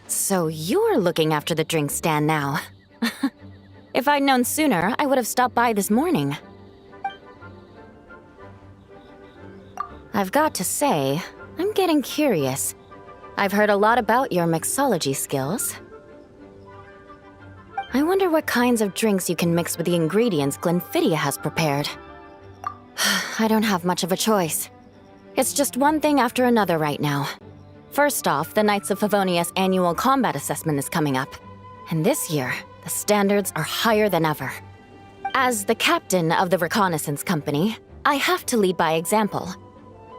So you're looking after the drink stand now. If I'd known sooner, I would have stopped by this morning. I've got to say, I'm getting curious. I've heard a lot about your mixology skills. I wonder what kinds of drinks you can mix with the ingredients Glenfiddich has prepared. I don't have much of a choice. It's just one thing after another right now. First off, the Knights of Favonius annual combat assessment is coming up. And this year, the standards are higher than ever. As the captain of the reconnaissance company, I have to lead by example.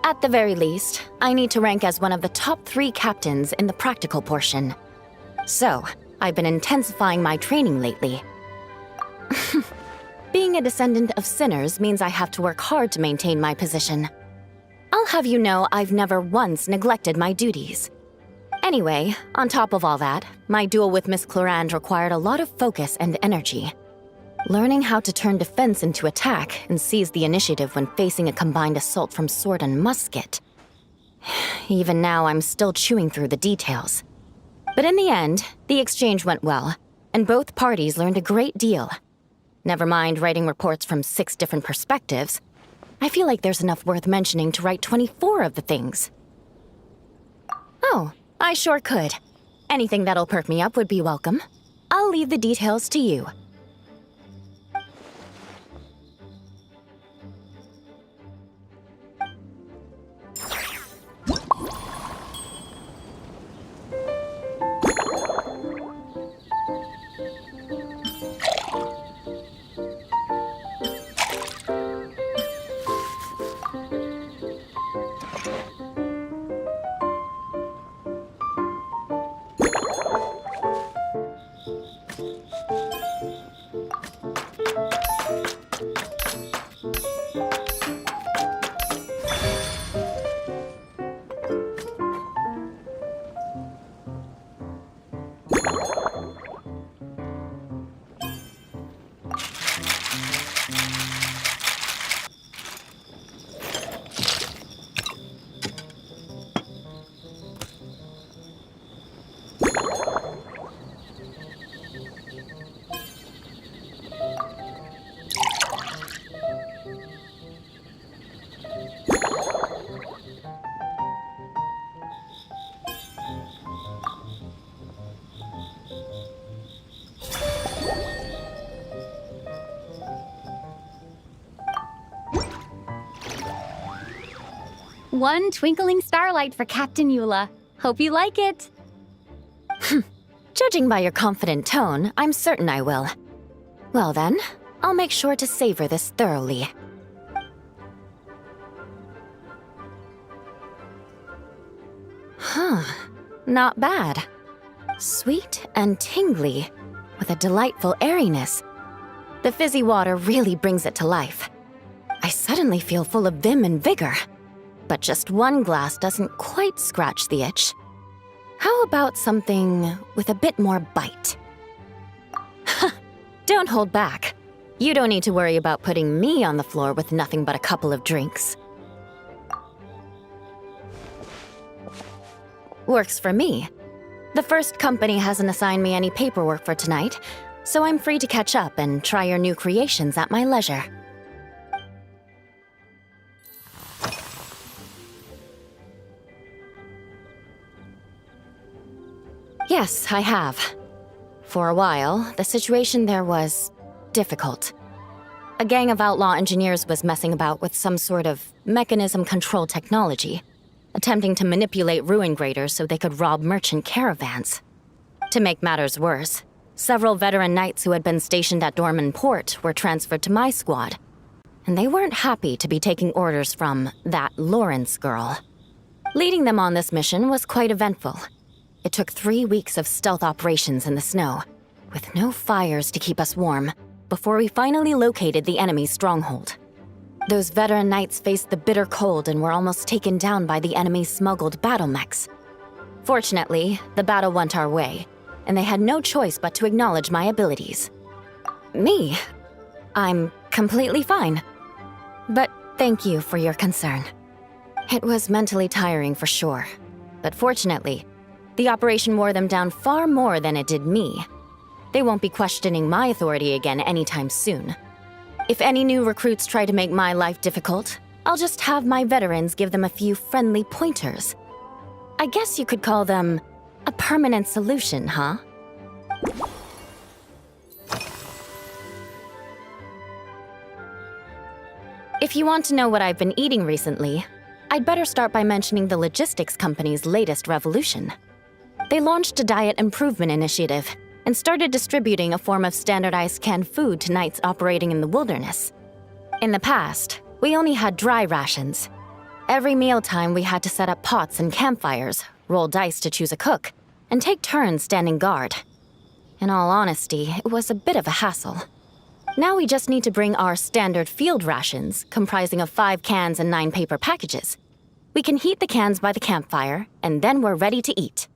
At the very least, I need to rank as one of the top 3 captains in the practical portion. So, I've been intensifying my training lately. Being a descendant of sinners means I have to work hard to maintain my position. I'll have you know I've never once neglected my duties. Anyway, on top of all that, my duel with Miss Clorand required a lot of focus and energy. Learning how to turn defense into attack and seize the initiative when facing a combined assault from sword and musket. Even now, I'm still chewing through the details. But in the end, the exchange went well, and both parties learned a great deal. Never mind writing reports from 6 different perspectives. I feel like there's enough worth mentioning to write 24 of the things. Oh, I sure could. Anything that'll perk me up would be welcome. I'll leave the details to you. One twinkling starlight for Captain Eula. Hope you like it. Judging by your confident tone, I'm certain I will. Well then, I'll make sure to savor this thoroughly. Huh, not bad. Sweet and tingly, with a delightful airiness. The fizzy water really brings it to life. I suddenly feel full of vim and vigor. But just one glass doesn't quite scratch the itch. How about something with a bit more bite? Don't hold back. You don't need to worry about putting me on the floor with nothing but a couple of drinks. Works for me. The first company hasn't assigned me any paperwork for tonight, so I'm free to catch up and try your new creations at my leisure. Yes, I have. For a while, the situation there was difficult. A gang of outlaw engineers was messing about with some sort of mechanism control technology, attempting to manipulate ruin graders so they could rob merchant caravans. To make matters worse, several veteran knights who had been stationed at Dorman Port were transferred to my squad, and they weren't happy to be taking orders from that Lawrence girl. Leading them on this mission was quite eventful. It took 3 weeks of stealth operations in the snow, with no fires to keep us warm, before we finally located the enemy's stronghold. Those veteran knights faced the bitter cold and were almost taken down by the enemy's smuggled battle mechs. Fortunately, the battle went our way, and they had no choice but to acknowledge my abilities. Me? I'm completely fine. But thank you for your concern. It was mentally tiring for sure, but fortunately, the operation wore them down far more than it did me. They won't be questioning my authority again anytime soon. If any new recruits try to make my life difficult, I'll just have my veterans give them a few friendly pointers. I guess you could call them a permanent solution, huh? If you want to know what I've been eating recently, I'd better start by mentioning the logistics company's latest revolution. They launched a diet improvement initiative and started distributing a form of standardized canned food to knights operating in the wilderness. In the past, we only had dry rations. Every mealtime we had to set up pots and campfires, roll dice to choose a cook, and take turns standing guard. In all honesty, it was a bit of a hassle. Now we just need to bring our standard field rations, comprising of 5 cans and 9 paper packages. We can heat the cans by the campfire, and then we're ready to eat.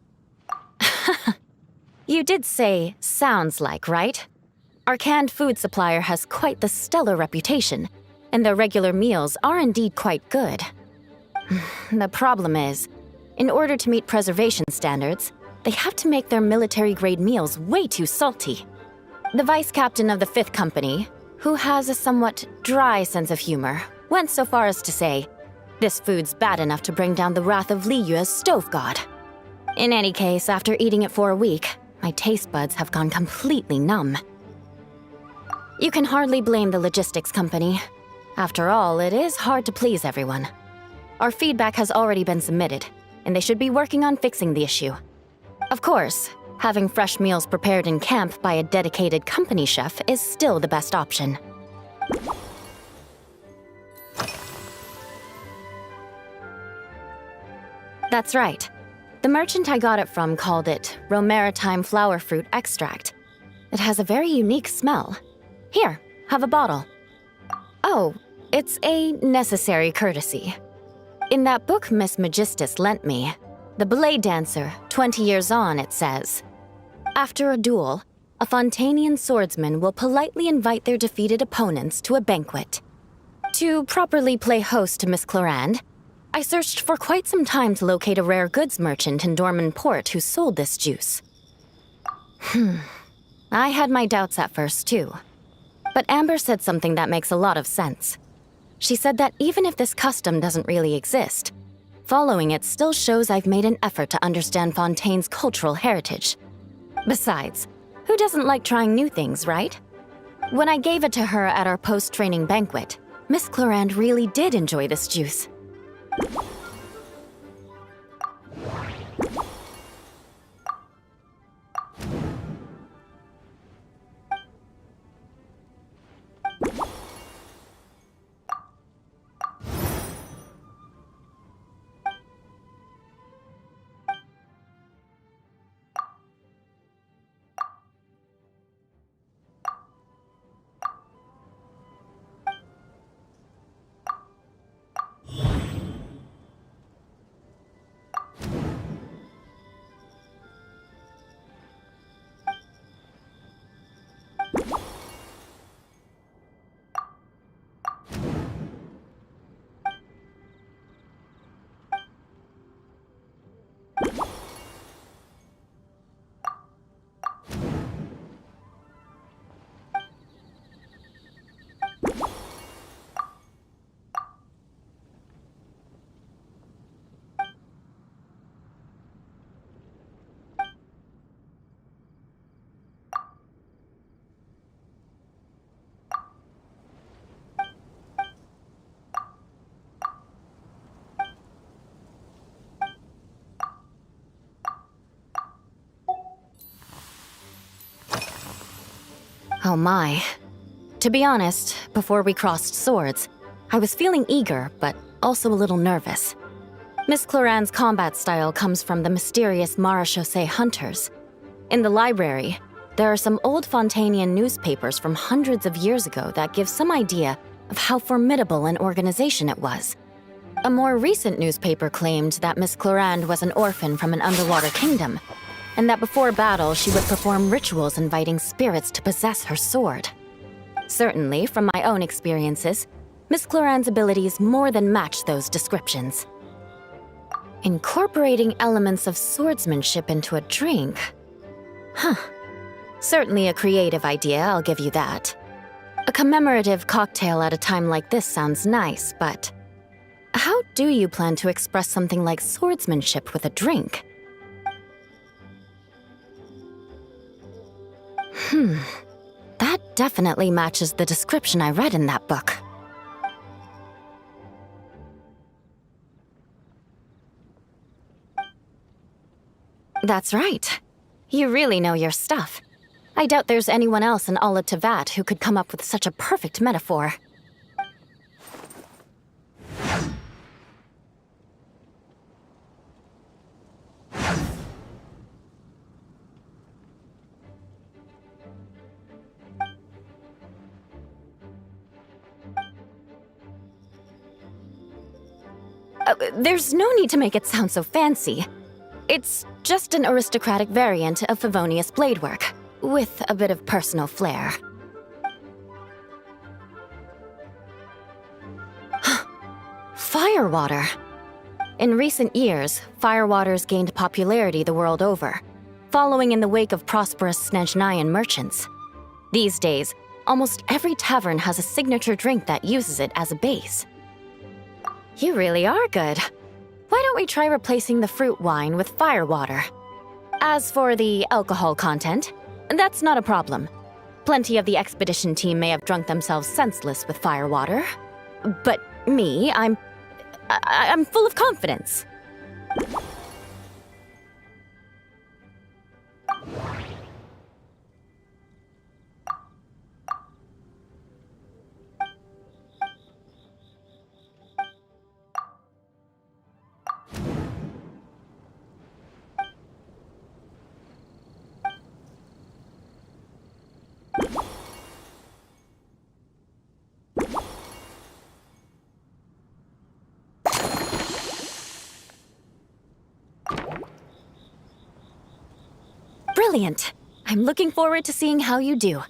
You did say, sounds like, right? Our canned food supplier has quite the stellar reputation, and their regular meals are indeed quite good. The problem is, in order to meet preservation standards, they have to make their military-grade meals way too salty. The vice captain of the 5th Company, who has a somewhat dry sense of humor, went so far as to say, "This food's bad enough to bring down the wrath of Li Yue's stove god." In any case, after eating it for a week, my taste buds have gone completely numb. You can hardly blame the logistics company. After all, it is hard to please everyone. Our feedback has already been submitted, and they should be working on fixing the issue. Of course, having fresh meals prepared in camp by a dedicated company chef is still the best option. That's right. The merchant I got it from called it Romaritime flower fruit extract. It has a very unique smell. Here, have a bottle. Oh, it's a necessary courtesy. In that book Miss Magistus lent me, The Blade Dancer, 20 Years On, it says, after a duel, a Fontanian swordsman will politely invite their defeated opponents to a banquet. To properly play host to Miss Clorand, I searched for quite some time to locate a rare goods merchant in Dorman Port who sold this juice. I had my doubts at first, too. But Amber said something that makes a lot of sense. She said that even if this custom doesn't really exist, following it still shows I've made an effort to understand Fontaine's cultural heritage. Besides, who doesn't like trying new things, right? When I gave it to her at our post-training banquet, Miss Clorand really did enjoy this juice. Oh my. To be honest, before we crossed swords, I was feeling eager, but also a little nervous. Miss Clorand's combat style comes from the mysterious Marechaussee hunters. In the library, there are some old Fontanian newspapers from hundreds of years ago that give some idea of how formidable an organization it was. A more recent newspaper claimed that Miss Clorand was an orphan from an underwater kingdom, and that before battle she would perform rituals inviting spirits to possess her sword. Certainly, from my own experiences, Miss Cloran's abilities more than match those descriptions. Incorporating elements of swordsmanship into a drink? Huh. Certainly a creative idea, I'll give you that. A commemorative cocktail at a time like this sounds nice, but how do you plan to express something like swordsmanship with a drink? That definitely matches the description I read in that book. That's right. You really know your stuff. I doubt there's anyone else in all of Tevat who could come up with such a perfect metaphor. There's no need to make it sound so fancy. It's just an aristocratic variant of Favonius bladework, with a bit of personal flair. Firewater. In recent years, firewaters gained popularity the world over, following in the wake of prosperous Snezhnayan merchants. These days, almost every tavern has a signature drink that uses it as a base. You really are good. Why don't we try replacing the fruit wine with firewater? As for the alcohol content, that's not a problem. Plenty of the expedition team may have drunk themselves senseless with firewater. But me, I'm full of confidence. Brilliant! I'm looking forward to seeing how you do.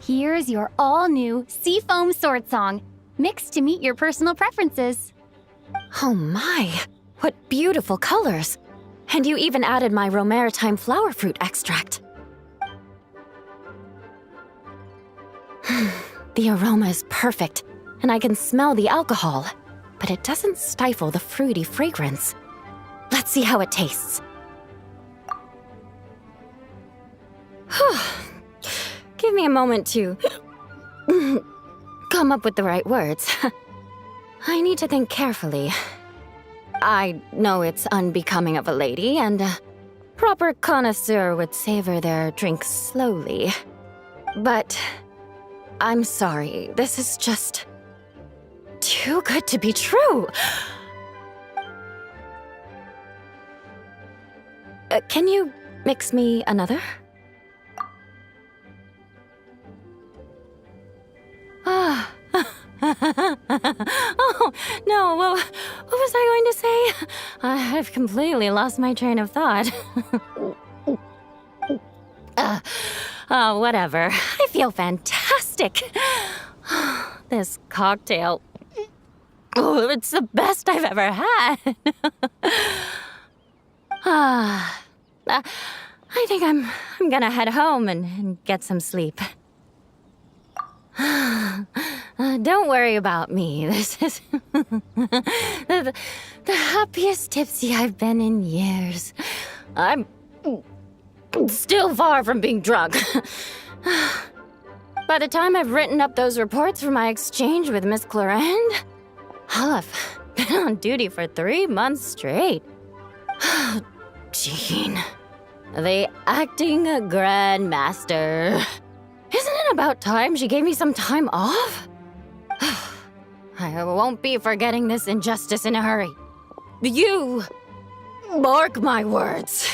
Here's your all-new Seafoam Sword Song, mixed to meet your personal preferences. Oh my, what beautiful colors! And you even added my romaritime flower fruit extract. The aroma is perfect, and I can smell the alcohol, but it doesn't stifle the fruity fragrance. Let's see how it tastes. Give me a moment to come up with the right words. I need to think carefully. I know it's unbecoming of a lady, and a proper connoisseur would savor their drinks slowly. But I'm sorry, this is just too good to be true. Can you mix me another? Oh, no, what was I going to say? I've completely lost my train of thought. Oh, whatever. I feel fantastic. This cocktail. Oh, it's the best I've ever had. I think I'm gonna head home and get some sleep. Don't worry about me. This is the happiest tipsy I've been in years. I'm still far from being drunk. By the time I've written up those reports for my exchange with Miss Clarend, I'll have been on duty for 3 months straight. Jean, the acting grandmaster. Isn't it about time she gave me some time off? I won't be forgetting this injustice in a hurry. You mark my words.